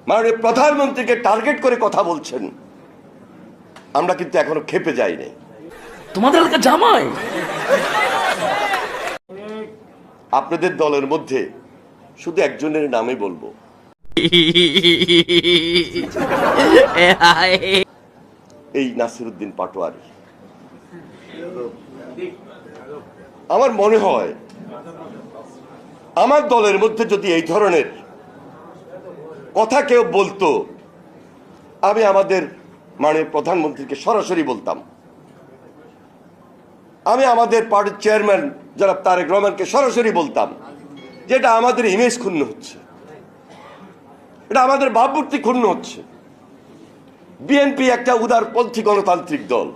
মাননীয় প্রধানমন্ত্রীকে টার্গেট করে কথা বলছেন, আমরা কিন্তু এখনো খেপে যাইনি। তোমাদের এলাকা জামাই আপনাদের দলের মধ্যে শুধু একজনের নামে বলবো, এই নাসিরউদ্দিন পাটোয়ারি। আমার মনে হয় আমার দলের মধ্যে যদি এই ধরনের কথা কেউ বলতো, আমি আমাদের মাননীয় প্রধানমন্ত্রীকে সরাসরি বলতাম। আমি আমাদের পার্টির চেয়ারম্যান জনাব তারেক রহমানকে সরাসরি বলতাম যে এটা আমাদের ইমেজ ক্ষুণ্ণ হচ্ছে, এটা আমাদের ভাবমূর্তি ক্ষুণ্ণ হচ্ছে। বিএনপি একটা উদারপন্থী গণতান্ত্রিক দল।